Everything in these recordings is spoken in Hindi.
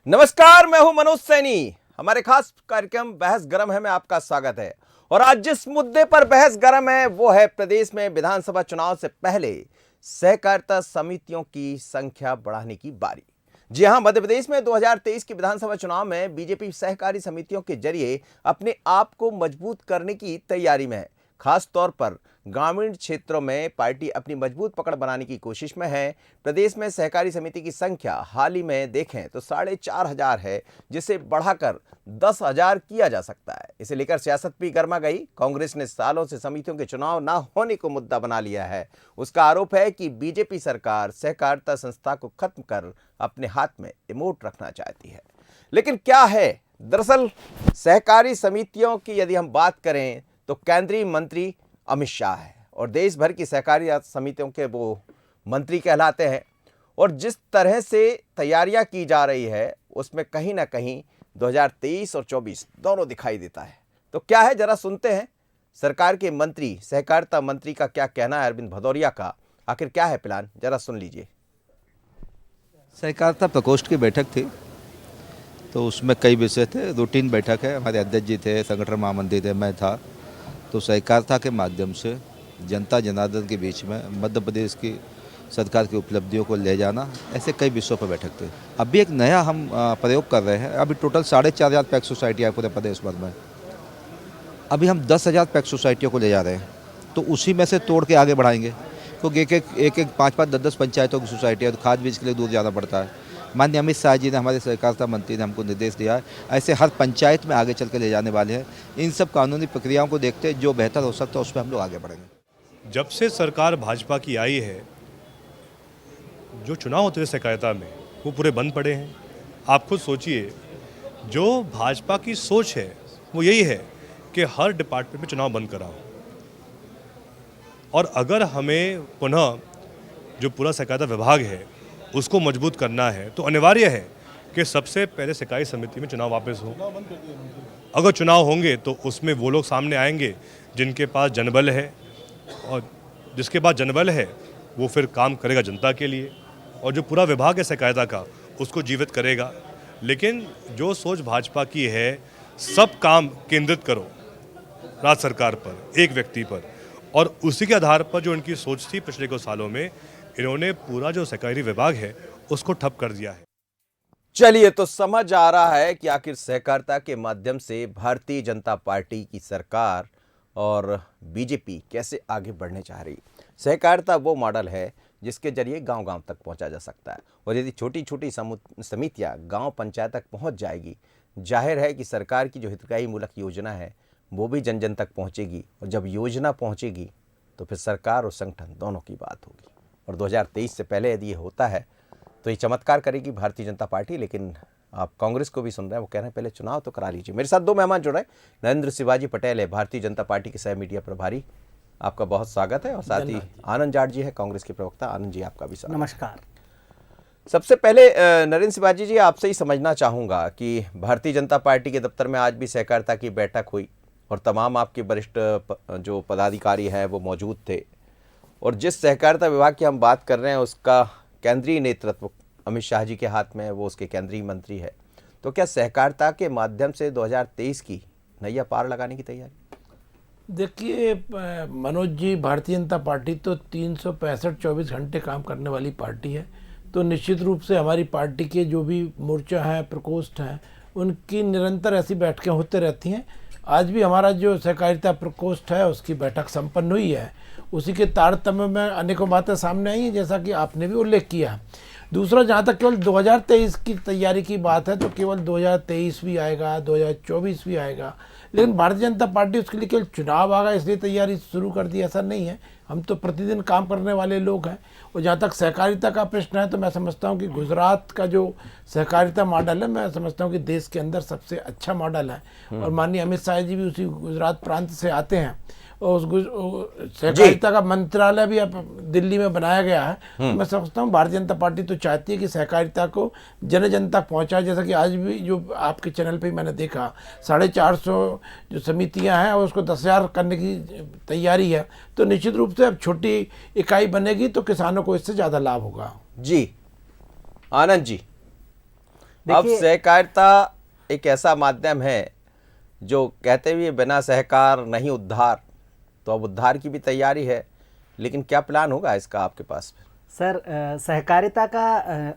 नमस्कार, मैं हूं मनोज सैनी। हमारे खास कार्यक्रम बहस गरम है में आपका स्वागत है। और आज जिस मुद्दे पर बहस गरम है वो है प्रदेश में विधानसभा चुनाव से पहले सहकारिता समितियों की संख्या बढ़ाने की बारी। जी हां, मध्य प्रदेश में 2023 के विधानसभा चुनाव में बीजेपी सहकारी समितियों के जरिए अपने आप को मजबूत करने की तैयारी में है। खास तौर पर ग्रामीण क्षेत्रों में पार्टी अपनी मजबूत पकड़ बनाने की कोशिश में है। प्रदेश में सहकारी समिति की संख्या हाल ही में देखें तो 4,500 है, जिसे बढ़ाकर 10,000 किया जा सकता है। इसे लेकर सियासत भी गर्मा गई। कांग्रेस ने सालों से समितियों के चुनाव न होने को मुद्दा बना लिया है। उसका आरोप है कि बीजेपी सरकार सहकारिता संस्था को खत्म कर अपने हाथ में रिमोट रखना चाहती है। लेकिन क्या है दरअसल सहकारी समितियों की यदि हम बात करें तो केंद्रीय मंत्री अमित शाह है और देश भर की सहकारी समितियों के वो मंत्री कहलाते हैं। और जिस तरह से तैयारियां की जा रही है उसमें कहीं ना कहीं 2023 और 24 दोनों दिखाई देता है। तो क्या है, जरा सुनते हैं सरकार के मंत्री, सहकारिता मंत्री का क्या कहना है, अरविंद भदौरिया का। आखिर क्या है प्लान, जरा सुन लीजिए। सहकारिता प्रकोष्ठ की बैठक थी तो उसमें कई विषय थे। रूटीन बैठक है, हमारे अध्यक्ष जी थे, संगठन महामंत्री थे, मैं था। तो सहकारिता के माध्यम से जनता जनार्दन के बीच में मध्य प्रदेश की सरकार की उपलब्धियों को ले जाना, ऐसे कई विषयों पर बैठक थे। अभी एक नया हम प्रयोग कर रहे हैं। अभी टोटल 4,500 पैक्स सोसाइटियाँ पूरे प्रदेश भर में। अभी हम 10,000 पैक्स सोसाइटियों को ले जा रहे हैं, तो उसी में से तोड़ के आगे बढ़ाएंगे। क्योंकि एक 5-5, 10-10 पंचायतों की सोसाइटी है तो खाद बीज के लिए दूर जाना पड़ता है। माननीय अमित शाह जी ने, हमारे सहकारिता मंत्री ने हमको निर्देश दिया है, ऐसे हर पंचायत में आगे चल के ले जाने वाले हैं। इन सब कानूनी प्रक्रियाओं को देखते जो बेहतर हो सकता है उस पर हम लोग आगे बढ़ेंगे। जब से सरकार भाजपा की आई है, जो चुनाव होते थे सहकारिता में वो पूरे बंद पड़े हैं। आप खुद सोचिए, जो भाजपा की सोच है वो यही है कि हर डिपार्टमेंट में चुनाव बंद कराओ। और अगर हमें पुनः जो पूरा सहकारिता विभाग है उसको मजबूत करना है तो अनिवार्य है कि सबसे पहले सहकारी समिति में चुनाव वापस हो। अगर चुनाव होंगे तो उसमें वो लोग सामने आएंगे जिनके पास जनबल है, और जिसके पास जनबल है वो फिर काम करेगा जनता के लिए, और जो पूरा विभाग है सहकारिता का उसको जीवित करेगा। लेकिन जो सोच भाजपा की है, सब काम केंद्रित करो राज्य सरकार पर, एक व्यक्ति पर, और उसी के आधार पर जो इनकी सोच थी पिछले कुछ सालों में, इन्होंने पूरा जो सहकारी विभाग है उसको ठप कर दिया है। चलिए, तो समझ आ रहा है कि आखिर सहकारिता के माध्यम से भारतीय जनता पार्टी की सरकार और बीजेपी कैसे आगे बढ़ने चाह रही। सहकारिता वो मॉडल है जिसके जरिए गांव-गांव तक पहुंचा जा सकता है। और यदि छोटी-छोटी समितियां गांव पंचायत तक पहुंच जाएगी, जाहिर है कि सरकार की जो हितग्राही मूलक योजना है वो भी जन जन तक पहुंचेगी। और जब योजना पहुंचेगी तो फिर सरकार और संगठन दोनों की बात होगी। और 2023 से पहले यदि ये होता है तो ये चमत्कार करेगी भारतीय जनता पार्टी। लेकिन आप कांग्रेस को भी सुन रहे हैं, वो कह रहे हैं पहले चुनाव तो करा लीजिए। मेरे साथ दो मेहमान जुड़ रहे हैं। नरेंद्र शिवाजी पटेल है, भारतीय जनता पार्टी के सह मीडिया प्रभारी, आपका बहुत स्वागत है। और साथ ही आनंद जाट जी है, कांग्रेस के प्रवक्ता। आनंद जी, आपका भी स्वागत। नमस्कार। सबसे पहले नरेंद्र शिवाजी जी, आपसे ही समझना चाहूँगा कि भारतीय जनता पार्टी के दफ्तर में आज भी सहकारिता की बैठक हुई और तमाम आपके वरिष्ठ जो पदाधिकारी हैं वो मौजूद थे। और जिस सहकारिता विभाग की हम बात कर रहे हैं उसका केंद्रीय नेतृत्व अमित शाह जी के हाथ में है, वो उसके केंद्रीय मंत्री है। तो क्या सहकारिता के माध्यम से 2023 की नैया पार लगाने की तैयारी? देखिए मनोज जी, भारतीय जनता पार्टी तो 365 घंटे काम करने वाली पार्टी है। तो निश्चित रूप से हमारी पार्टी के जो भी मोर्चा हैं, प्रकोष्ठ हैं, उनकी निरंतर ऐसी बैठकें होते रहती हैं। आज भी हमारा जो सहकारिता प्रकोष्ठ है उसकी बैठक संपन्न हुई है। उसी के तारतम्य में अनेकों बातें सामने आई हैं, जैसा कि आपने भी उल्लेख किया। दूसरा, जहाँ तक केवल 2023 की तैयारी की बात है तो केवल 2023 भी आएगा, 2024 भी आएगा, लेकिन भारतीय जनता पार्टी उसके लिए केवल चुनाव आएगा इसलिए तैयारी शुरू कर दी, ऐसा नहीं है। हम तो प्रतिदिन काम करने वाले लोग हैं। और जहाँ तक सहकारिता का प्रश्न है तो मैं समझता हूँ कि गुजरात का जो सहकारिता मॉडल है, मैं समझता हूँ कि देश के अंदर सबसे अच्छा मॉडल है। और माननीय अमित शाह जी भी उसी गुजरात प्रांत से आते हैं और उस सहकारिता का मंत्रालय भी अब दिल्ली में बनाया गया है। तो मैं समझता हूँ भारतीय जनता पार्टी तो चाहती है कि सहकारिता को जन जन तक पहुँचाए। जैसा कि आज भी जो आपके चैनल पे मैंने देखा, 450 जो समितियाँ हैं और उसको 10,000 करने की तैयारी है। तो निश्चित रूप से अब छोटी इकाई बनेगी तो किसानों को इससे ज़्यादा लाभ होगा। जी आनंद जी, अब सहकारिता एक ऐसा माध्यम है जो कहते भी बिना सहकार नहीं उद्धार, तो अब उद्धार की भी तैयारी है, लेकिन क्या प्लान होगा इसका आपके पास? सर, सहकारिता का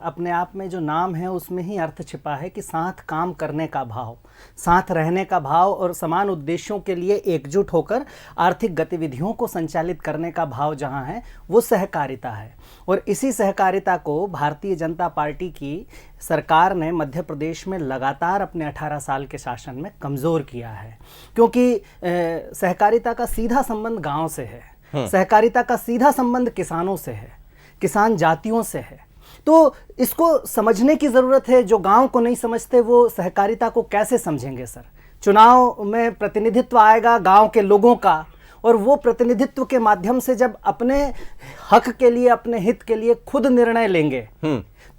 अपने आप में जो नाम है उसमें ही अर्थ छिपा है कि साथ काम करने का भाव, साथ रहने का भाव और समान उद्देश्यों के लिए एकजुट होकर आर्थिक गतिविधियों को संचालित करने का भाव जहां है वो सहकारिता है। और इसी सहकारिता को भारतीय जनता पार्टी की सरकार ने मध्य प्रदेश में लगातार अपने 18 साल के शासन में कमज़ोर किया है, क्योंकि सहकारिता का सीधा संबंध गाँव से है, सहकारिता का सीधा संबंध किसानों से है, किसान जातियों से है। तो इसको समझने की ज़रूरत है। जो गांव को नहीं समझते वो सहकारिता को कैसे समझेंगे सर? चुनाव में प्रतिनिधित्व आएगा गांव के लोगों का, और वो प्रतिनिधित्व के माध्यम से जब अपने हक के लिए, अपने हित के लिए खुद निर्णय लेंगे,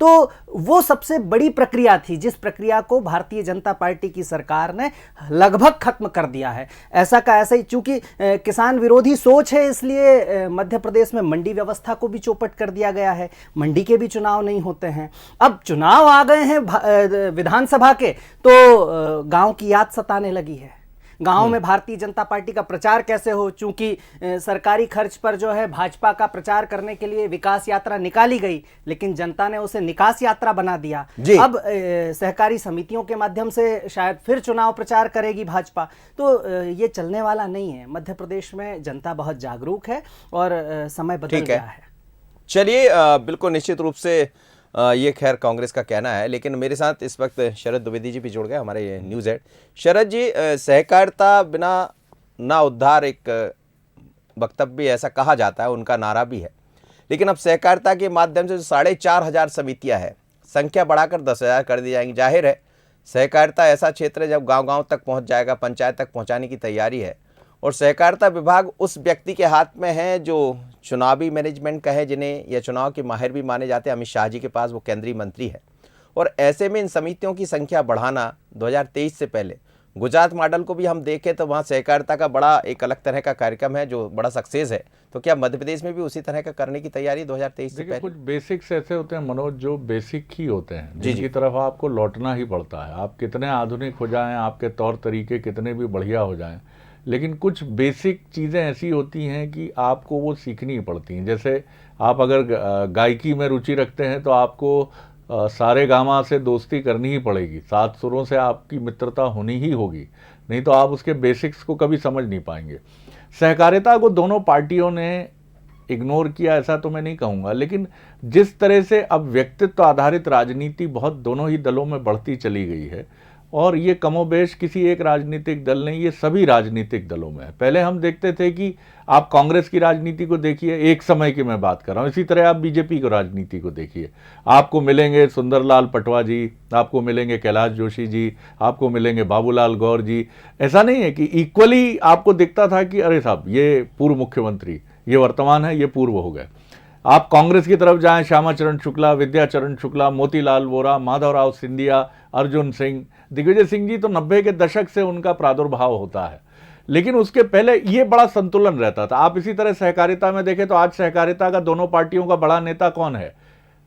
तो वो सबसे बड़ी प्रक्रिया थी, जिस प्रक्रिया को भारतीय जनता पार्टी की सरकार ने लगभग खत्म कर दिया है। ऐसा का ऐसा ही, चूंकि किसान विरोधी सोच है इसलिए मध्य प्रदेश में मंडी व्यवस्था को भी चौपट कर दिया गया है, मंडी के भी चुनाव नहीं होते हैं। अब चुनाव आ गए हैं विधानसभा के, तो गांव की याद सताने लगी है। गांव में भारतीय जनता पार्टी का प्रचार कैसे हो, चूंकि सरकारी खर्च पर जो है भाजपा का प्रचार करने के लिए विकास यात्रा निकाली गई, लेकिन जनता ने उसे निकास यात्रा बना दिया। अब सहकारी समितियों के माध्यम से शायद फिर चुनाव प्रचार करेगी भाजपा। तो ये चलने वाला नहीं है। मध्य प्रदेश में जनता बहुत जागरूक है और समय बदल गया है। चलिए, बिल्कुल निश्चित रूप से ये खैर कांग्रेस का कहना है, लेकिन मेरे साथ इस वक्त शरद द्विवेदी जी भी जुड़ गए, हमारे न्यूज़ हेड। शरद जी, सहकारिता बिना ना उद्धार एक वक्तव्य ऐसा कहा जाता है, उनका नारा भी है, लेकिन अब सहकारिता के माध्यम से जो 4,500 समितियां हैं, संख्या बढ़ाकर 10,000 कर दी जाएंगी। जाहिर है सहकारिता ऐसा क्षेत्र है जब गाँव-गाँव तक पहुँच जाएगा, पंचायत तक पहुँचाने की तैयारी है, और सहकारिता विभाग उस व्यक्ति के हाथ में है जो चुनावी मैनेजमेंट का है, जिन्हें या चुनाव के माहिर भी माने जाते हैं। अमित शाह जी के पास वो केंद्रीय मंत्री है, और ऐसे में इन समितियों की संख्या बढ़ाना 2023 से पहले, गुजरात मॉडल को भी हम देखें तो वहाँ सहकारिता का बड़ा एक अलग तरह का कार्यक्रम है जो बड़ा सक्सेस है। तो क्या मध्य प्रदेश में भी उसी तरह का करने की तैयारी 2023 से पहले? कुछ बेसिक्स ऐसे होते हैं मनोज, जो बेसिक ही होते हैं, जिनकी तरफ आपको लौटना ही पड़ता है। आप कितने आधुनिक हो जाएं, आपके तौर तरीके कितने भी बढ़िया हो जाएं, लेकिन कुछ बेसिक चीज़ें ऐसी होती हैं कि आपको वो सीखनी ही पड़ती हैं। जैसे आप अगर गायकी में रुचि रखते हैं तो आपको सारे गामा से दोस्ती करनी ही पड़ेगी, 7 सुरों से आपकी मित्रता होनी ही होगी, नहीं तो आप उसके बेसिक्स को कभी समझ नहीं पाएंगे। सहकारिता को दोनों पार्टियों ने इग्नोर किया ऐसा तो मैं नहीं कहूँगा, लेकिन जिस तरह से अब व्यक्तित्व आधारित राजनीति बहुत दोनों ही दलों में बढ़ती चली गई है, और ये कमोबेश किसी एक राजनीतिक दल नहीं, ये सभी राजनीतिक दलों में है। पहले हम देखते थे कि आप कांग्रेस की राजनीति को देखिए, एक समय की मैं बात कर रहा हूँ, इसी तरह आप बीजेपी को राजनीति को देखिए, आपको मिलेंगे सुंदरलाल पटवा जी, आपको मिलेंगे कैलाश जोशी जी, आपको मिलेंगे बाबूलाल गौर जी। ऐसा नहीं है कि इक्वली आपको दिखता था कि अरे साहब ये पूर्व मुख्यमंत्री, ये वर्तमान है, ये पूर्व हो गए। आप कांग्रेस की तरफ जाएं, श्यामाचरण शुक्ला, विद्याचरण शुक्ला, मोतीलाल वोरा, माधवराव सिंधिया, अर्जुन सिंह, दिग्विजय सिंह जी तो 90 के दशक से उनका प्रादुर्भाव होता है, लेकिन उसके पहले ये बड़ा संतुलन रहता था। आप इसी तरह सहकारिता में देखें तो आज सहकारिता का दोनों पार्टियों का बड़ा नेता कौन है?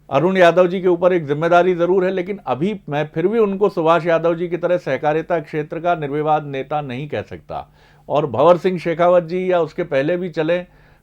अरुण यादव जी के ऊपर एक जिम्मेदारी जरूर है, लेकिन अभी मैं फिर भी उनको सुभाष यादव जी की तरह सहकारिता क्षेत्र का निर्विवाद नेता नहीं कह सकता। और भंवर सिंह शेखावत जी या उसके पहले भी चले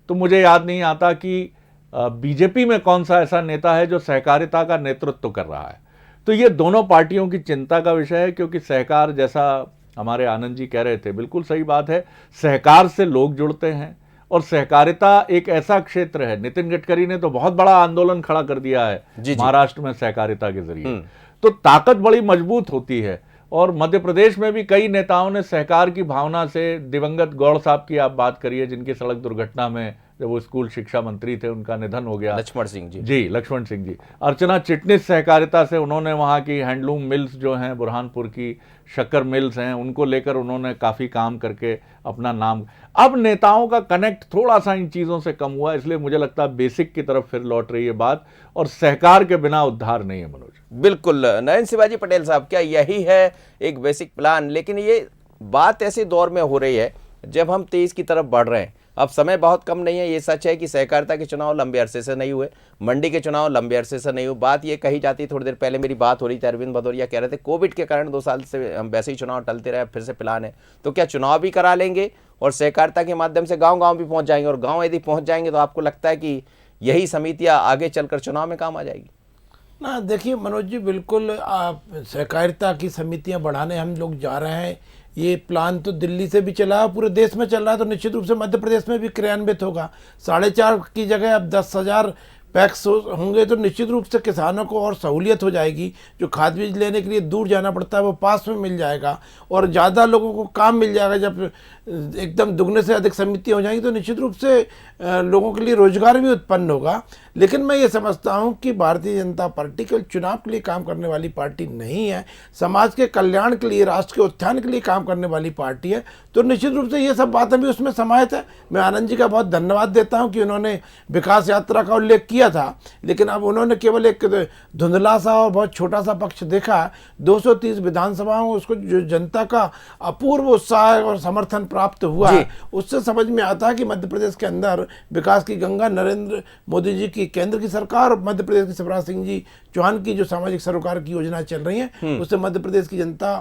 तो मुझे याद नहीं आता कि बीजेपी में कौन सा ऐसा नेता है जो सहकारिता का नेतृत्व कर रहा है। तो ये दोनों पार्टियों की चिंता का विषय है, क्योंकि सहकार, जैसा हमारे आनंद जी कह रहे थे, बिल्कुल सही बात है, सहकार से लोग जुड़ते हैं, और सहकारिता एक ऐसा क्षेत्र है, नितिन गडकरी ने तो बहुत बड़ा आंदोलन खड़ा कर दिया है महाराष्ट्र में सहकारिता के जरिए, तो ताकत बड़ी मजबूत होती है। और मध्य प्रदेश में भी कई नेताओं ने सहकार की भावना से, दिवंगत गौड़ साहब की आप बात करिए, जिनकी सड़क दुर्घटना में जब वो स्कूल शिक्षा मंत्री थे उनका निधन हो गया, लक्ष्मण सिंह जी, जी लक्ष्मण सिंह जी। अर्चना चिटनिस सहकारिता से, उन्होंने वहाँ की हैंडलूम मिल्स जो हैं, बुरहानपुर की शक्कर मिल्स हैं, उनको लेकर उन्होंने काफ़ी काम करके अपना नाम। अब नेताओं का कनेक्ट थोड़ा सा इन चीज़ों से कम हुआ, इसलिए मुझे लगता है बेसिक की तरफ फिर लौट रही है बात, और सहकार के बिना उद्धार नहीं है मनोज। बिल्कुल नयन शिवाजी पटेल साहब, क्या यही है एक बेसिक प्लान? लेकिन ये बात ऐसे दौर में हो रही है जब हम 23 की तरफ बढ़ रहे हैं, अब समय बहुत कम नहीं है। ये सच है कि सहकारिता के चुनाव लंबे अरसे से नहीं हुए, मंडी के चुनाव लंबे अरसे से नहीं हुए। बात ये कही जाती, थोड़ी देर पहले मेरी बात हो रही थी, अरविंद भदौरिया कह रहे थे कोविड के कारण 2 साल से हम वैसे ही चुनाव टलते रहे, फिर से प्लान है। तो क्या चुनाव भी करा लेंगे और सहकारिता के माध्यम से गाँव-गाँव भी पहुँच जाएंगे, और गाँव यदि पहुँच जाएंगे तो आपको लगता है कि यही समितियाँ आगे चलकर चुनाव में काम आ जाएगी? ना देखिए मनोज जी, बिल्कुल सहकारिता की समितियां बढ़ाने हम लोग जा रहे हैं। ये प्लान तो दिल्ली से भी चला है, पूरे देश में चल रहा है, तो निश्चित रूप से मध्य प्रदेश में भी क्रियान्वित होगा। 4.5 की जगह अब 10,000 पैक्स होंगे तो निश्चित रूप से किसानों को और सहूलियत हो जाएगी। जो खाद बीज लेने के लिए दूर जाना पड़ता है वो पास में मिल जाएगा, और ज़्यादा लोगों को काम मिल जाएगा। जब एकदम दुगने से अधिक समितियाँ हो जाएंगी तो निश्चित रूप से लोगों के लिए रोजगार भी उत्पन्न होगा। लेकिन मैं ये समझता हूँ कि भारतीय जनता पार्टी केवल चुनाव के लिए काम करने वाली पार्टी नहीं है, समाज के कल्याण के लिए, राष्ट्र के उत्थान के लिए काम करने वाली पार्टी है। तो निश्चित रूप से ये सब बातें भी उसमें समाहित है। मैं आनंद जी का बहुत धन्यवाद देता हूँ कि उन्होंने विकास यात्रा का उल्लेख किया था, लेकिन अब उन्होंने केवल एक धुंधला सा और बहुत छोटा सा पक्ष देखा। 230 विधानसभाओं उसको जो जनता का अपूर्व उत्साह और समर्थन प्राप्त हुआ है, उससे समझ में आता है कि मध्य प्रदेश के अंदर विकास की गंगा नरेंद्र मोदी जी की केंद्र की सरकार और मध्य प्रदेश की शिवराज सिंह जी चौहान की जो सामाजिक सरोकार की योजना चल रही है, उससे मध्य प्रदेश की जनता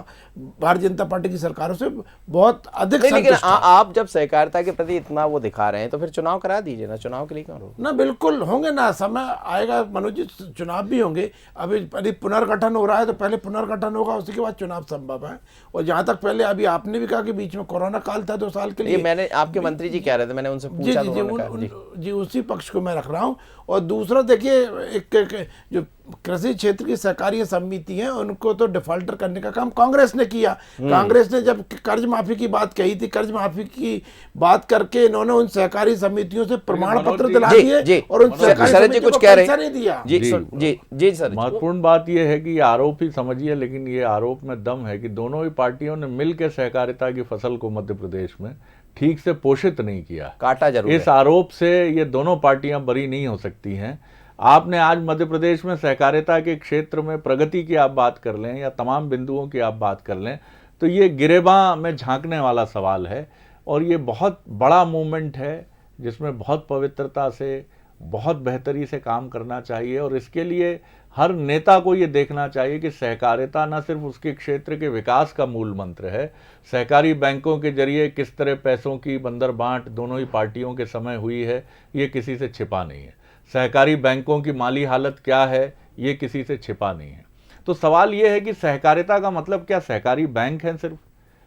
भारतीय जनता पार्टी की सरकारों से बहुत अधिक लेकिन संतुष्ट है। आप जब सहकारिता के प्रति इतना वो दिखा रहे हैं तो फिर चुनाव करा दीजिए ना, चुनाव के लिए क्यों रोक? ना बिल्कुल होंगे ना, समय आएगा मनोज जी, चुनाव भी होंगे। अभी पुनर्गठन हो रहा है तो पहले पुनर्गठन होगा, उसी के बाद चुनाव संभव है। और जहाँ तक पहले अभी आपने भी कहा कि बीच में कोरोना काल था 2 साल के लिए, ये मैंने आपके मंत्री जी कह रहे थे, मैंने उनसे जी पूछा जी तो जी, उन्होंने कहा, जी। जी उसी पक्ष को मैं रख रहा हूँ। और दूसरा देखिए, एक जो कृषि क्षेत्र की सहकारी समिति है उनको तो डिफॉल्टर करने का काम कांग्रेस ने किया। कांग्रेस ने जब कर्ज माफी की बात कही थी, कर्ज माफी की बात करके इन्होंने उन सहकारी समितियों से प्रमाण पत्र दिला दिए और उन सहकारी शरद जी समितियों कुछ को कह रहे पैसा नहीं दिया। जी जी जी सर। महत्वपूर्ण बात यह है कि ये आरोप ही समझिए, लेकिन ये आरोप में दम है कि दोनों ही पार्टियों ने मिलकर सहकारिता की फसल को मध्य प्रदेश में ठीक से पोषित नहीं किया। काटा जरूर इस है। आरोप से ये दोनों पार्टियां बरी नहीं हो सकती हैं। आपने आज मध्य प्रदेश में सहकारिता के क्षेत्र में प्रगति की आप बात कर लें या तमाम बिंदुओं की आप बात कर लें तो ये गिरेबां में झांकने वाला सवाल है, और ये बहुत बड़ा मूवमेंट है जिसमें बहुत पवित्रता से, बहुत बेहतरी से काम करना चाहिए। और इसके लिए हर नेता को ये देखना चाहिए कि सहकारिता न सिर्फ उसके क्षेत्र के विकास का मूल मंत्र है, सहकारी बैंकों के जरिए किस तरह पैसों की बंदर बांट दोनों ही पार्टियों के समय हुई है, ये किसी से छिपा नहीं है। सहकारी बैंकों की माली हालत क्या है, ये किसी से छिपा नहीं है। तो सवाल ये है कि सहकारिता का मतलब क्या सहकारी बैंक है सिर्फ?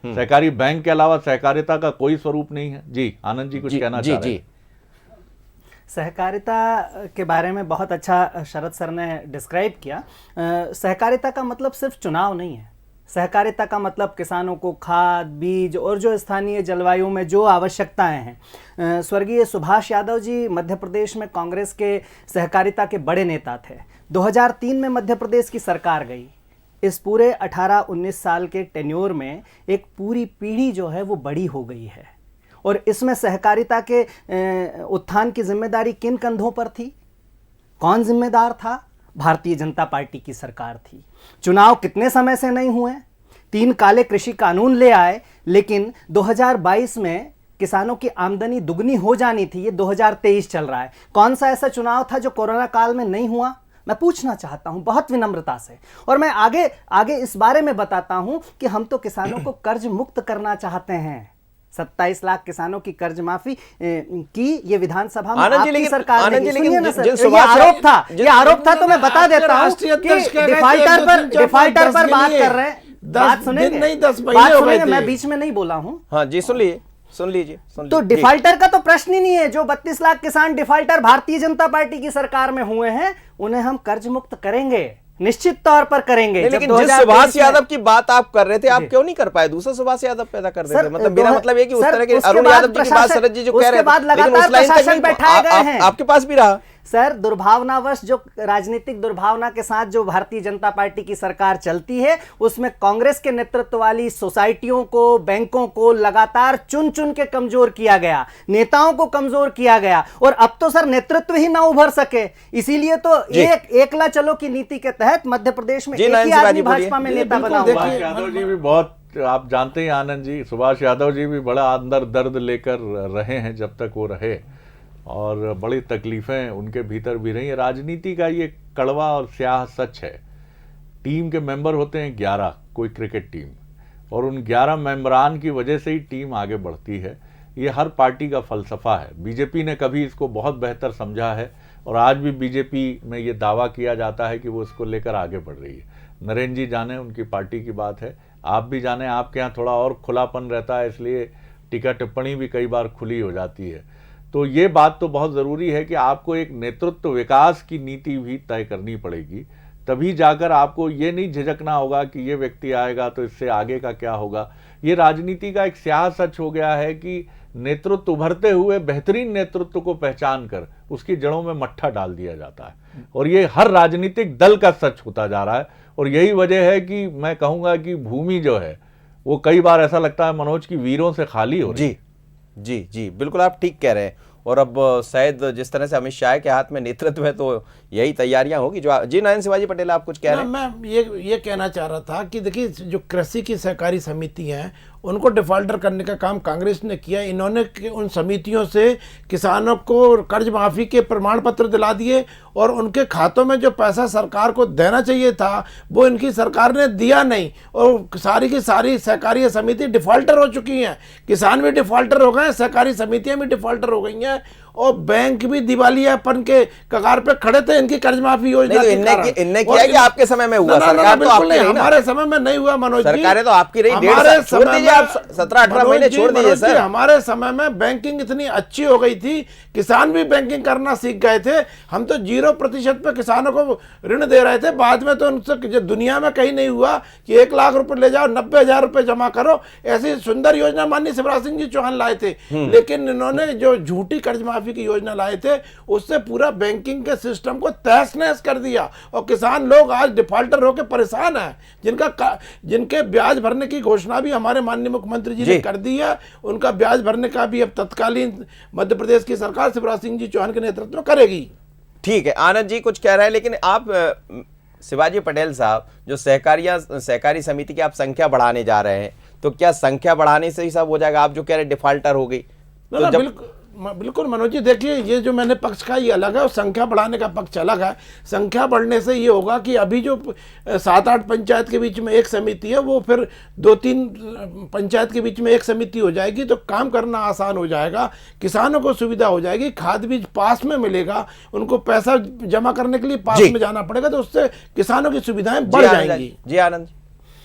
सहकारी बैंक के अलावा सहकारिता का कोई स्वरूप नहीं है? जी आनंद जी कुछ कहना चाह रहे हैं? सहकारिता के बारे में बहुत अच्छा शरद सर ने डिस्क्राइब किया। सहकारिता का मतलब सिर्फ चुनाव नहीं है। सहकारिता का मतलब किसानों को खाद, बीज और जो स्थानीय जलवायु में जो आवश्यकताएं हैं। स्वर्गीय सुभाष यादव जी मध्य प्रदेश में कांग्रेस के सहकारिता के बड़े नेता थे। 2003 में मध्य प्रदेश की सरकार गई। इस पूरे 18-19 साल के टेन्योर में एक पूरी पीढ़ी जो है वो बड़ी हो गई है, और इसमें सहकारिता के उत्थान की जिम्मेदारी किन कंधों पर थी? कौन जिम्मेदार था? भारतीय जनता पार्टी की सरकार थी। चुनाव कितने समय से नहीं हुए, 3 काले कृषि कानून ले आए, लेकिन 2022 में किसानों की आमदनी दुगनी हो जानी थी। ये 2023 चल रहा है। कौन सा ऐसा चुनाव था जो कोरोना काल में नहीं हुआ? मैं पूछना चाहता हूं बहुत विनम्रता से, और मैं आगे इस बारे में बताता हूं कि हम तो किसानों को कर्ज मुक्त करना चाहते हैं। 27 लाख किसानों की कर्ज माफी की ये विधानसभा में आपकी सरकार ने। सुनिए ना सर, ये आरोप था तो मैं बता देता हूं कि डिफॉल्टर पर बात कर रहे हैं। बात सुनेंगे, मैं बीच में नहीं बोला हूं। हाँ जी, सुन लीजिए। तो डिफॉल्टर का तो प्रश्न ही नहीं है। जो 32 लाख किसान डिफॉल्टर भारतीय जनता पार्टी की सरकार में हुए हैं, उन्हें हम कर्ज मुक्त करेंगे, निश्चित तौर पर करेंगे। लेकिन जिस सुभाष यादव की बात आप कर रहे थे, आप क्यों नहीं कर पाए? दूसरा सुभाष यादव पैदा कर देते। मतलब बिना मतलब ये कि उस तरह के अरुण यादव जी की बात शरद जी जो कह रहे थे, लेकिन उस लाइन तक आपके पास भी रहा। सर, दुर्भावनावश जो राजनीतिक दुर्भावना के साथ जो भारतीय जनता पार्टी की सरकार चलती है, उसमें कांग्रेस के नेतृत्व वाली सोसाइटियों को, बैंकों को लगातार चुन चुन के कमजोर किया गया, नेताओं को कमजोर किया गया, और अब तो सर नेतृत्व ही ना उभर सके। इसीलिए तो एकला चलो की नीति के तहत मध्य प्रदेश में एक ही आदमी भाजपा में नेता बना हुआ है। यादव जी भी बहुत आप जानते ही आनंद जी, सुभाष यादव जी भी बड़ा अंदर दर्द लेकर रहे हैं जब तक वो रहे, और बड़ी तकलीफ़ें उनके भीतर भी रही। राजनीति का ये कड़वा और स्याह सच है। टीम के मेंबर होते हैं 11, कोई क्रिकेट टीम, और उन 11 मेंबरान की वजह से ही टीम आगे बढ़ती है। ये हर पार्टी का फलसफा है। बीजेपी ने कभी इसको बहुत बेहतर समझा है, और आज भी बीजेपी में ये दावा किया जाता है कि वो इसको लेकर आगे बढ़ रही है। नरेंद्र जी जाने, उनकी पार्टी की बात है, आप भी जाने, आपके यहाँ थोड़ा और खुलापन रहता है, इसलिए टीका टिप्पणी भी कई बार खुली हो जाती है। तो ये बात तो बहुत ज़रूरी है कि आपको एक नेतृत्व विकास की नीति भी तय करनी पड़ेगी, तभी जाकर आपको ये नहीं झिझकना होगा कि ये व्यक्ति आएगा तो इससे आगे का क्या होगा। ये राजनीति का एक स्याह सच हो गया है कि नेतृत्व, उभरते हुए बेहतरीन नेतृत्व को पहचान कर उसकी जड़ों में मट्ठा डाल दिया जाता है, और ये हर राजनीतिक दल का सच होता जा रहा है। और यही वजह है कि मैं कहूँगा कि भूमि जो है वो कई बार ऐसा लगता है मनोज की वीरों से खाली हो रही है। जी जी जी, बिल्कुल आप ठीक कह रहे हैं। और अब शायद जिस तरह से अमित शाह के हाथ में नेतृत्व है, तो यही तैयारियां होगी जो जी। नयन शिवाजी पटेल, आप कुछ कह रहे हैं? मैं ये कहना चाह रहा था कि देखिए, जो कृषि की सहकारी समिति हैं उनको डिफॉल्टर करने का काम कांग्रेस ने किया। इन्होंने उन समितियों से किसानों को कर्ज माफी के प्रमाण पत्र दिला दिए, और उनके खातों में जो पैसा सरकार को देना चाहिए था वो इनकी सरकार ने दिया नहीं, और सारी की सारी सहकारी समिति डिफॉल्टर हो चुकी हैं। किसान भी डिफॉल्टर हो गए, सहकारी समितियां भी डिफॉल्टर हो गई हैं, और बैंक भी दिवालियापन के कगार पे खड़े थे इनकी कर्ज माफी योजना के कारण। इनने किया कि आपके समय में हुआ? सरकार तो बिल्कुल आपकी नहीं, रही ना। हमारे समय में नहीं हुआ मनोज जी। सरकारें तो आपकी रही, हमारे छोड़ दीजिए आप 17-18 महीने छोड़ दीजिए सर। हमारे समय में बैंकिंग इतनी अच्छी हो गई थी, किसान भी बैंकिंग करना सीख गए थे। हम तो 0% पे किसानों को ऋण दे रहे थे। बाद में तो उनसे दुनिया में कहीं नहीं हुआ कि 1 लाख रुपए ले जाओ, 90,000 रुपए जमा करो। ऐसी सुंदर योजना माननीय शिवराज सिंह जी चौहान लाए थे, लेकिन इन्होंने जो झूठी कर्ज माफी की योजना लाए थे उससे पूरा बैंकिंग के सिस्टम को तहस नहस कर दिया, और किसान लोग आज डिफॉल्टर होकर परेशान हैं, जिनके ब्याज भरने की घोषणा भी हमारे माननीय मुख्यमंत्री जी ने कर दी है। उनका ब्याज भरने का भी अब तत्कालीन मध्य प्रदेश की सरकार शिवराज सिंह जी चौहान के नेतृत्व में करेगी। ठीक है, आनंद जी कुछ कह रहे हैं, लेकिन आप शिवाजी पटेल साहब, जो सहकारी समिति की आप संख्या बढ़ाने जा रहे हैं, तो क्या संख्या बढ़ाने से ही सब हो जाएगा? आप जो कह रहे हैं डिफॉल्टर हो गई, तो बिल्कुल मनोज जी, देखिए ये जो मैंने पक्ष का ये अलग है और संख्या बढ़ाने का पक्ष अलग है। संख्या बढ़ने से ये होगा कि अभी जो 7-8 पंचायत के बीच में एक समिति है, वो फिर 2-3 पंचायत के बीच में एक समिति हो जाएगी, तो काम करना आसान हो जाएगा, किसानों को सुविधा हो जाएगी, खाद बीज पास में मिलेगा, उनको पैसा जमा करने के लिए पास में जाना पड़ेगा, तो उससे किसानों की सुविधाएं बढ़ जाएंगी। जी आनंद,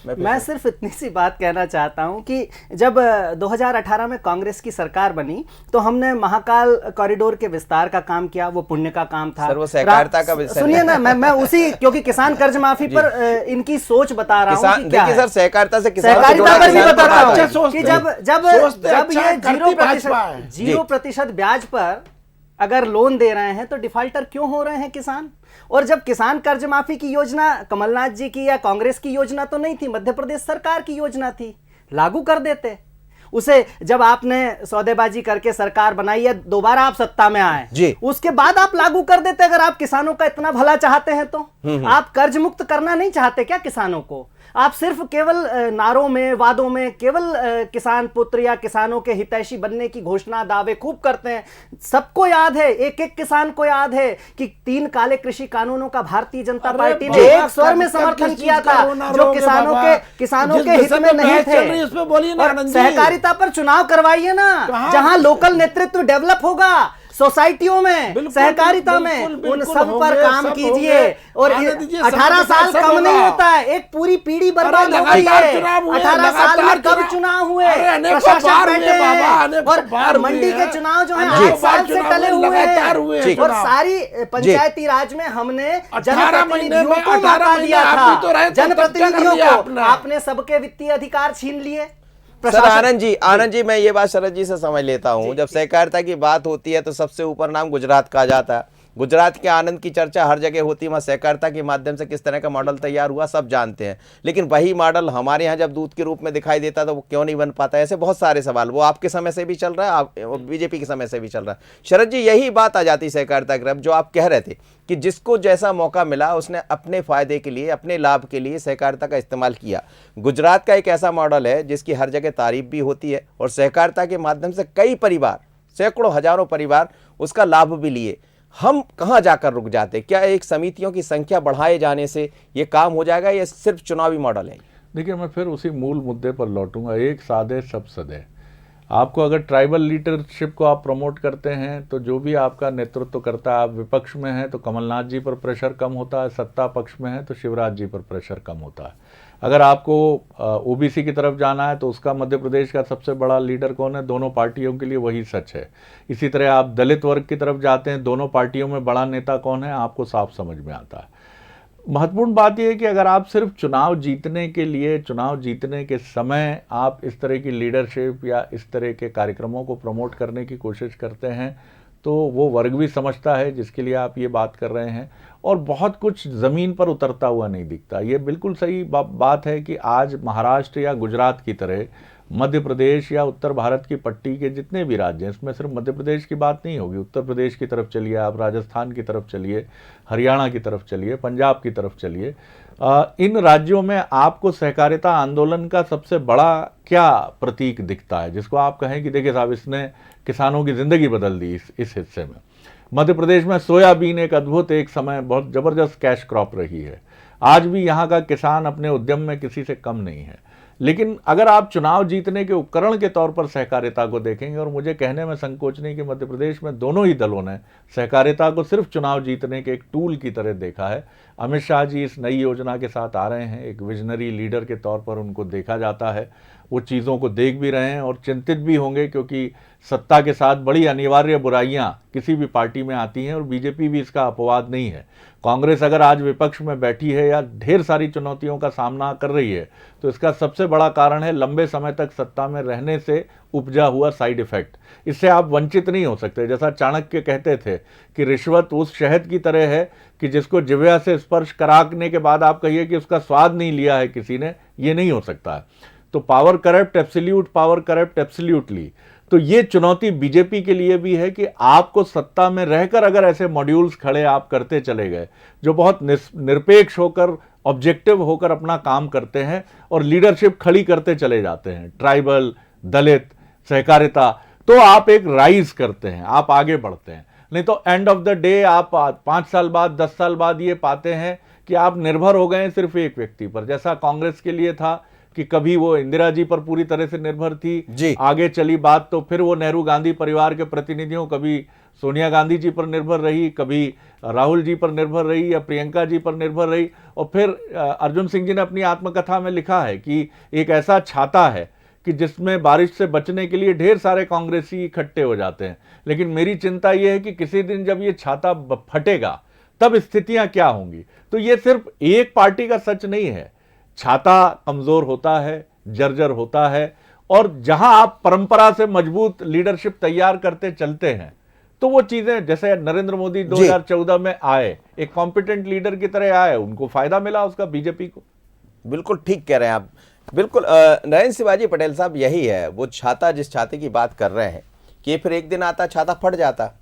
मैं सिर्फ इतनी सी बात कहना चाहता हूं कि जब 2018 में कांग्रेस की सरकार बनी तो हमने महाकाल कॉरिडोर के विस्तार का काम किया, वो पुण्य का काम था। सहकारिता का सुनिए ना, मैं उसी, क्योंकि किसान कर्ज माफी पर इनकी सोच बता रहा हूं कि क्या है। सर, सहकारिता से सहकारिता पर भी बताता हूं कि जब ये 0% ब्याज पर अगर लोन दे रहे हैं तो डिफॉल्टर क्यों हो रहे हैं किसान? और जब किसान कर्ज माफी की योजना कमलनाथ जी की या कांग्रेस की योजना तो नहीं थी, मध्य प्रदेश सरकार की योजना थी, लागू कर देते उसे। जब आपने सौदेबाजी करके सरकार बनाई है, दोबारा आप सत्ता में आए, उसके बाद आप लागू कर देते। अगर आप किसानों का इतना भला चाहते हैं तो आप कर्ज मुक्त करना नहीं चाहते क्या किसानों को? आप सिर्फ केवल नारों में, वादों में केवल किसान पुत्र या किसानों के हितैषी बनने की घोषणा, दावे खूब करते हैं। सबको याद है, एक एक किसान को याद है कि 3 काले कृषि कानूनों का भारतीय जनता पार्टी ने एक स्वर में समर्थन किया था, जो किसानों के हित में नहीं थे। सहकारिता पर चुनाव करवाइए ना, जहां लोकल नेतृत्व डेवलप होगा, सोसाइटियों में, सहकारिता में, उन सब पर काम कीजिए। और 18 साल कम नहीं होता है, एक पूरी पीढ़ी बर्बाद हो गई है। 18 साल में कब चुनाव हुए, प्रशासक बैठे हैं, और मंडी के चुनाव जो है 8 साल से टले हुए हैं। और सारी पंचायती राज में हमने जनप्रतिनिधियों को मौका दिया था, जनप्रतिनिधियों को आपने सबके वित्तीय अधिकार छीन लिए। सर आनंद जी, मैं ये बात शरद जी से समझ लेता हूँ। जब सहकारिता की बात होती है तो सबसे ऊपर नाम गुजरात का आ जाता है, गुजरात के आनंद की चर्चा हर जगह होती है, वहाँ सहकारिता के माध्यम से किस तरह का मॉडल तैयार हुआ सब जानते हैं, लेकिन वही मॉडल हमारे यहाँ जब दूध के रूप में दिखाई देता तो वो क्यों नहीं बन पाता? ऐसे बहुत सारे सवाल, वो आपके समय से भी चल रहा है, आप बीजेपी के समय से भी चल रहा है। शरद जी, यही बात आ जाती सहकारिता की तरफ, जो आप कह रहे थे कि जिसको जैसा मौका मिला उसने अपने फायदे के लिए, अपने लाभ के लिए सहकारिता का इस्तेमाल किया। गुजरात का एक ऐसा मॉडल है जिसकी हर जगह तारीफ भी होती है और सहकारिता के माध्यम से कई परिवार, सैकड़ों हजारों परिवार उसका लाभ भी लिए। हम कहाँ जाकर रुक जाते? क्या एक समितियों की संख्या बढ़ाए जाने से ये काम हो जाएगा या सिर्फ चुनावी मॉडल है? देखिए, मैं फिर उसी मूल मुद्दे पर लौटूंगा, एक सादे सब सदे। आपको अगर ट्राइबल लीडरशिप को आप प्रमोट करते हैं तो जो भी आपका नेतृत्व करता है, आप विपक्ष में हैं तो कमलनाथ जी पर प्रेशर कम होता है, सत्ता पक्ष में है तो शिवराज जी पर प्रेशर कम होता है। अगर आपको ओबीसी की तरफ जाना है तो उसका मध्य प्रदेश का सबसे बड़ा लीडर कौन है? दोनों पार्टियों के लिए वही सच है। इसी तरह आप दलित वर्ग की तरफ जाते हैं, दोनों पार्टियों में बड़ा नेता कौन है? आपको साफ समझ में आता है। महत्वपूर्ण बात यह है कि अगर आप सिर्फ चुनाव जीतने के लिए, चुनाव जीतने के समय आप इस तरह की लीडरशिप या इस तरह के कार्यक्रमों को प्रमोट करने की कोशिश करते हैं तो वो वर्ग भी समझता है जिसके लिए आप ये बात कर रहे हैं, और बहुत कुछ ज़मीन पर उतरता हुआ नहीं दिखता। ये बिल्कुल सही बात है कि आज महाराष्ट्र या गुजरात की तरह मध्य प्रदेश या उत्तर भारत की पट्टी के जितने भी राज्य हैं, इसमें सिर्फ मध्य प्रदेश की बात नहीं होगी, उत्तर प्रदेश की तरफ चलिए, आप राजस्थान की तरफ चलिए, हरियाणा की तरफ चलिए, पंजाब की तरफ चलिए, इन राज्यों में आपको सहकारिता आंदोलन का सबसे बड़ा क्या प्रतीक दिखता है जिसको आप कहें कि देखिए साहब, इसने किसानों की ज़िंदगी बदल दी इस हिस्से में? मध्य प्रदेश में सोयाबीन एक अद्भुत, एक समय बहुत ज़बरदस्त कैश क्रॉप रही है। आज भी यहाँ का किसान अपने उद्यम में किसी से कम नहीं है। लेकिन अगर आप चुनाव जीतने के उपकरण के तौर पर सहकारिता को देखेंगे, और मुझे कहने में संकोच नहीं कि मध्य प्रदेश में दोनों ही दलों ने सहकारिता को सिर्फ चुनाव जीतने के एक टूल की तरह देखा है। अमित शाह जी इस नई योजना के साथ आ रहे हैं, एक विजनरी लीडर के तौर पर उनको देखा जाता है, वो चीज़ों को देख भी रहे हैं और चिंतित भी होंगे, क्योंकि सत्ता के साथ बड़ी अनिवार्य बुराइयां किसी भी पार्टी में आती हैं और बीजेपी भी इसका अपवाद नहीं है। कांग्रेस अगर आज विपक्ष में बैठी है या ढेर सारी चुनौतियों का सामना कर रही है तो इसका सबसे बड़ा कारण है लंबे समय तक सत्ता में रहने से उपजा हुआ साइड इफेक्ट। इससे आप वंचित नहीं हो सकते। जैसा चाणक्य कहते थे कि रिश्वत उस शहद की तरह है कि जिसको जिह्वा से स्पर्श कराने के बाद आप कहिए कि उसका स्वाद नहीं लिया है किसी ने, ये नहीं हो सकता है। तो power corrupt absolute, power corrupt absolutely. तो ये चुनौती बीजेपी के लिए भी है कि आपको सत्ता में रहकर अगर ऐसे मॉड्यूल्स खड़े आप करते चले गए जो बहुत निरपेक्ष होकर, ऑब्जेक्टिव होकर अपना काम करते हैं और लीडरशिप खड़ी करते चले जाते हैं, ट्राइबल, दलित, सहकारिता, तो आप एक राइज करते हैं, आप आगे बढ़ते हैं। नहीं तो एंड ऑफ द डे आप 5 साल बाद, 10 साल बाद ये पाते हैं कि आप निर्भर हो गए सिर्फ एक व्यक्ति पर, जैसा कांग्रेस के लिए था कि कभी वो इंदिरा जी पर पूरी तरह से निर्भर थी, आगे चली बात तो फिर वो नेहरू गांधी परिवार के प्रतिनिधियों, कभी सोनिया गांधी जी पर निर्भर रही, कभी राहुल जी पर निर्भर रही या प्रियंका जी पर निर्भर रही, और फिर अर्जुन सिंह जी ने अपनी आत्मकथा में लिखा है कि एक ऐसा छाता है कि जिसमें बारिश से बचने के लिए ढेर सारे कांग्रेसी इकट्ठे हो जाते हैं। लेकिन मेरी चिंता यह है कि किसी दिन जब ये छाता फटेगा तब स्थितियां क्या होंगी। तो ये सिर्फ एक पार्टी का सच नहीं है, छाता कमजोर होता है, जर्जर होता है, और जहां आप परंपरा से मजबूत लीडरशिप तैयार करते चलते हैं तो वो चीजें, जैसे नरेंद्र मोदी 2014 में आए, एक कॉम्पिटेंट लीडर की तरह आए, उनको फायदा मिला उसका बीजेपी को। बिल्कुल ठीक कह रहे हैं आप, बिल्कुल। नरेंद्र शिवाजी पटेल साहब, यही है वो छाता, जिस छाते की बात कर रहे हैं कि फिर एक दिन आता छाता फट जाता।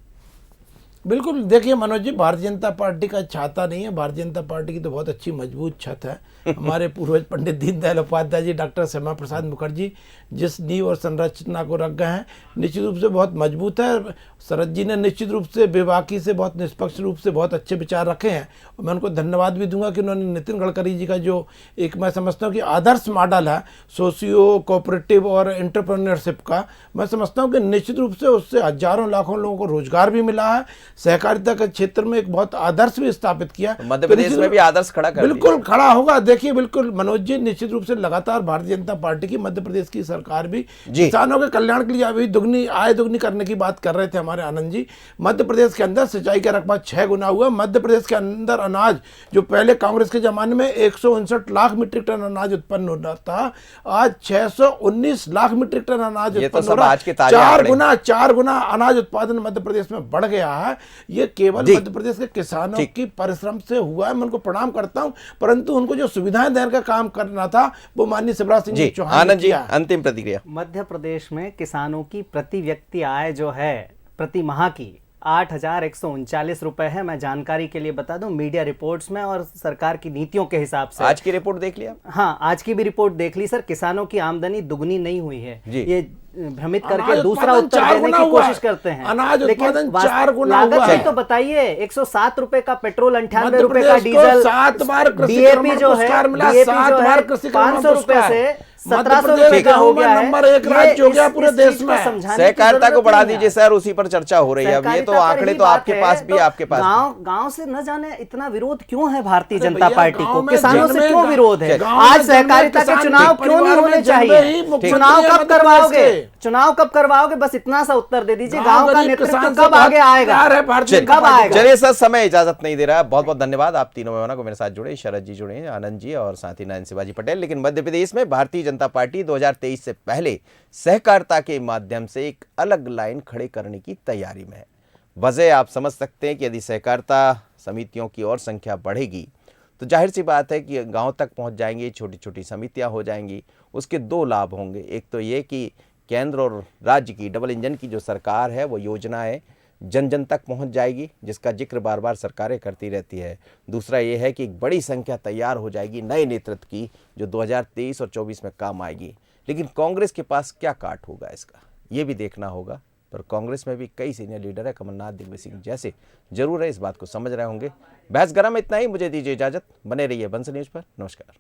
बिल्कुल। देखिए मनोज जी, भारतीय जनता पार्टी का छाता नहीं है, भारतीय जनता पार्टी की तो बहुत अच्छी मजबूत छत है। हमारे पूर्वज पंडित दीनदयाल उपाध्याय जी, डॉक्टर श्यामा प्रसाद मुखर्जी जिस नींव और संरचना को रख गए हैं, निश्चित रूप से बहुत मजबूत है। शरद जी ने निश्चित रूप से बेबाकी से, बहुत निष्पक्ष रूप से बहुत अच्छे विचार रखे हैं, और मैं उनको धन्यवाद भी दूंगा कि उन्होंने नितिन गडकरी जी का जो एक, मैं समझता हूँ कि आदर्श मॉडल है सोशियो कोऑपरेटिव और एंटरप्रेन्योरशिप का, मैं समझता हूँ कि निश्चित रूप से उससे हजारों लाखों लोगों को रोजगार भी मिला है, सहकारिता के क्षेत्र में एक बहुत आदर्श भी स्थापित किया। मध्य प्रदेश में भी आदर्श खड़ा कर बिल्कुल खड़ा होगा। देखिए बिल्कुल मनोज जी, निश्चित रूप से लगातार भारतीय जनता पार्टी की, मध्य प्रदेश की सरकार भी किसानों के कल्याण के लिए अभी दुगनी आय दुगनी करने की बात कर रहे थे हमारे आनंद जी। मध्य प्रदेश के अंदर सिंचाई का रकबा 6 गुना हुआ। मध्य प्रदेश के अंदर अनाज, जो पहले कांग्रेस के जमाने में 159 लाख मीट्रिक टन अनाज उत्पन्न होता था, आज 619 लाख मीट्रिक टन अनाज उत्पन्न हो रहा है। 4 गुना अनाज उत्पादन मध्य प्रदेश में बढ़ गया है। ये केवल जी। मध्य प्रदेश के किसानों ठीक। की परिश्रम से हुआ है। मैं उनको प्रणाम करता हूं, परंतु उनको जो सुविधाएं देने का काम करना था वो माननीय शिवराज सिंह जी चौहान ने आनंद जी, किया। अंतिम प्रतिक्रिया। मध्य प्रदेश में किसानों की प्रति व्यक्ति आय जो है प्रति माह की 8,139 रुपए है। मैं जानकारी के लिए बता दूं, मीडिया रिपोर्ट्स में और सरकार की नीतियों के हिसाब से। आज की रिपोर्ट देख लिया? हाँ, आज की भी रिपोर्ट देख ली सर। किसानों की आमदनी दुगनी नहीं हुई है। जी। ये भ्रमित करके अनाज दूसरा उत्पादन उत्तर 4 देने गुना की हुआ कोशिश है। करते हैं। अनाज लेकिन उत्पादन वास्तव- 4 गुना लागत हुआ भी है। तो बताइए, 107 रुपए का पेट्रोल, 98 मध्य रुपए का प्रदेश को डीजल, 7 बार कृषि डीएपी कर्मण जो है, पुरस्कार मिला, DAP 7 जो है बार कृषि कर्मण 500 रुपए पुरस्कार। से मध्य 1700 प्रदेश रुपए का हो गया है। नंबर 1 राज्य हो गया पूरे देश में। सहकारिता को बढ़ा दीजिए सर, उसी पर चर्चा हो रही है। अब ये तो आंकड़े तो आपके पास भी, आपके पास भी। गांव से न जाने इतना विरोध क्यों है भारतीय अरे जनता भैया, पार्टी गाँव को? में किसानों से जन्मे क्यों विरोध है? गाँव में आज जन्मे सहकारिता के किसान चुनाव के क्यों नहीं परिवार होने में जन्मे ही चाहिए? मुख्यमंत्री चुनाव है कब मध्य प्रदेश करवाओगे? के। चुनाव कब करवाओगे? बस इतना सा उत्तर दे दीजिए। गाँव गांव का गरीब नेतृत्व किसान से कब बहुत आगे आएगा? प्यार है भारतीय कब जनता पार्टी आएगा? को। चलिए सर, समय इजाजत नहीं दे रहा है। बहुत बहुत धन्यवाद आप तीनों मेहमानों को मेरे साथ जुड़े, शरद जी जुड़े हैं, आनंद जी और साथ ही नयन शिवाजी पटेल। लेकिन मध्य प्रदेश में भारतीय जनता पार्टी 2023 से पहले सहकारिता के माध्यम से एक अलग लाइन खड़े करने की तैयारी में है। वजह आप समझ सकते हैं कि यदि सहकारिता समितियों की और संख्या बढ़ेगी तो जाहिर सी बात है कि गांव तक पहुंच जाएंगी, छोटी छोटी समितियां हो जाएंगी। उसके 2 लाभ होंगे। एक तो ये कि केंद्र और राज्य की डबल इंजन की जो सरकार है वो योजनाएं जन जन तक पहुंच जाएगी, जिसका जिक्र बार बार सरकारें करती रहती है। दूसरा ये है कि एक बड़ी संख्या तैयार हो जाएगी नए नेतृत्व की, जो 2023 और 24 में काम आएगी। लेकिन कांग्रेस के पास क्या काट होगा इसका, ये भी देखना होगा। पर कांग्रेस में भी कई सीनियर लीडर है, कमलनाथ, दिग्विजय सिंह जैसे, जरूर है इस बात को समझ रहे होंगे। बहस गरम इतना ही, मुझे दीजिए इजाजत। बने रहिए बंसल न्यूज पर। नमस्कार।